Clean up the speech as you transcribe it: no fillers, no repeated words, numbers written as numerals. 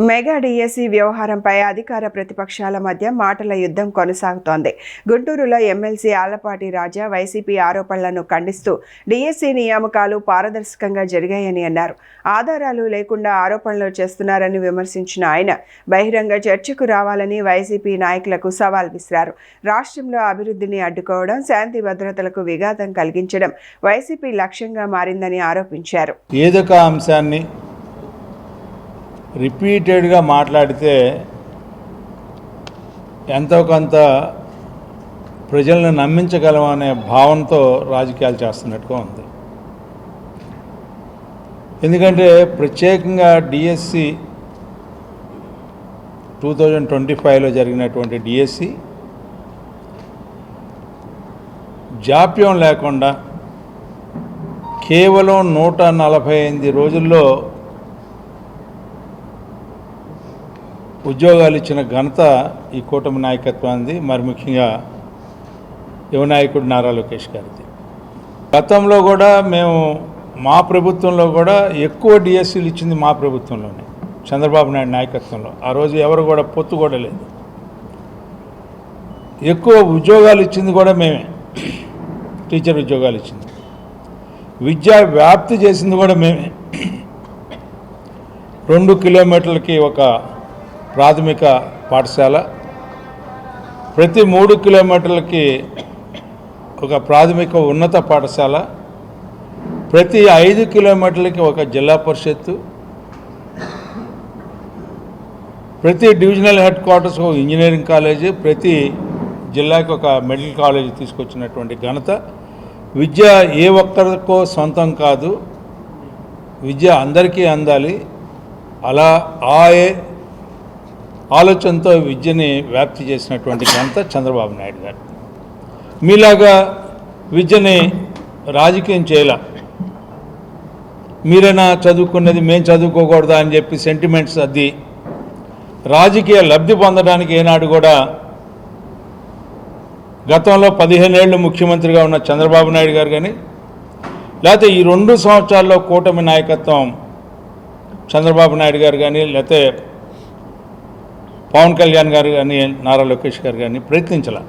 Mega DSC వ్యవహారంపై అధికార ప్రతిపక్షాల మధ్య మాటల యుద్ధం కొనసాగుతోంది. గుంటూరులో ఎమ్మెల్సీ ఆళ్లపాటి రాజా వైసీపీ ఆరోపణలను ఖండిస్తూ డిఎస్సి నియామకాలు పారదర్శకంగా జరిగాయని అన్నారు. ఆధారాలు లేకుండా ఆరోపణలు చేస్తున్నారని విమర్శించిన ఆయన బహిరంగ చర్చకు రావాలని వైసీపీ నాయకులకు సవాల్ విసిరారు. రాష్ట్రంలో అభివృద్ధిని అడ్డుకోవడం, శాంతి భద్రతలకు విఘాతం కలిగించడం వైసీపీ లక్ష్యంగా మారిందని ఆరోపించారు. ఏదొక అంశాన్ని రిపీటెడ్గా మాట్లాడితే ఎంతో కొంత ప్రజలను నమ్మించగలం అనే భావనతో రాజకీయాలు చేస్తున్నట్టుగా ఉంది. ఎందుకంటే ప్రత్యేకంగా డిఎస్సి 2025లో జరిగినటువంటి డిఎస్సి జాప్యం లేకుండా కేవలం 145 రోజుల్లో ఉద్యోగాలు ఇచ్చిన ఘనత ఈ కూటమి నాయకత్వానికి, మరి ముఖ్యంగా యువ నాయకుడు నారా లోకేష్ గారిది. గతంలో కూడా మేము మా ప్రభుత్వంలో కూడా ఎక్కువ డిఎస్సీలు ఇచ్చింది మా ప్రభుత్వంలోనే, చంద్రబాబు నాయుడు నాయకత్వంలో. ఆ రోజు ఎవరు కూడా పొత్తు కూడా లేదు. ఎక్కువ ఉద్యోగాలు ఇచ్చింది కూడా మేమే, టీచర్ ఉద్యోగాలు ఇచ్చింది. విద్యా వ్యాప్తి చేసింది కూడా మేమే. 2 కిలోమీటర్లకి ఒక ప్రాథమిక పాఠశాల, ప్రతి 3 కిలోమీటర్లకి ఒక ప్రాథమిక ఉన్నత పాఠశాల, ప్రతి 5 కిలోమీటర్లకి ఒక జిల్లా పరిషత్తు, ప్రతి డివిజనల్ హెడ్ క్వార్టర్స్ ఒక ఇంజనీరింగ్ కాలేజీ, ప్రతి జిల్లాకి ఒక మెడికల్ కాలేజీ తీసుకొచ్చినటువంటి ఘనత. విద్య ఏ ఒక్కరికో సొంతం కాదు, విద్య అందరికీ అందాలి. అలా ఆలోచనతో విద్యని వ్యాప్తి చేసినటువంటి ఘనత చంద్రబాబు నాయుడు గారు. మీలాగా విద్యని రాజకీయం చేయాల, మీరైనా చదువుకున్నది మేము చదువుకోకూడదా అని చెప్పి సెంటిమెంట్స్ అద్ది రాజకీయ లబ్ధి పొందడానికి ఏనాడు కూడా గతంలో 15 ఏళ్ళు ముఖ్యమంత్రిగా ఉన్న చంద్రబాబు నాయుడు గారు కానీ, లేకపోతే ఈ 2 సంవత్సరాల్లో కూటమి నాయకత్వం చంద్రబాబు నాయుడు గారు కానీ, లేకపోతే పవన్ కళ్యాణ్ గారు కానీ, నారా లోకేష్ గారు కానీ ప్రయత్నించాల.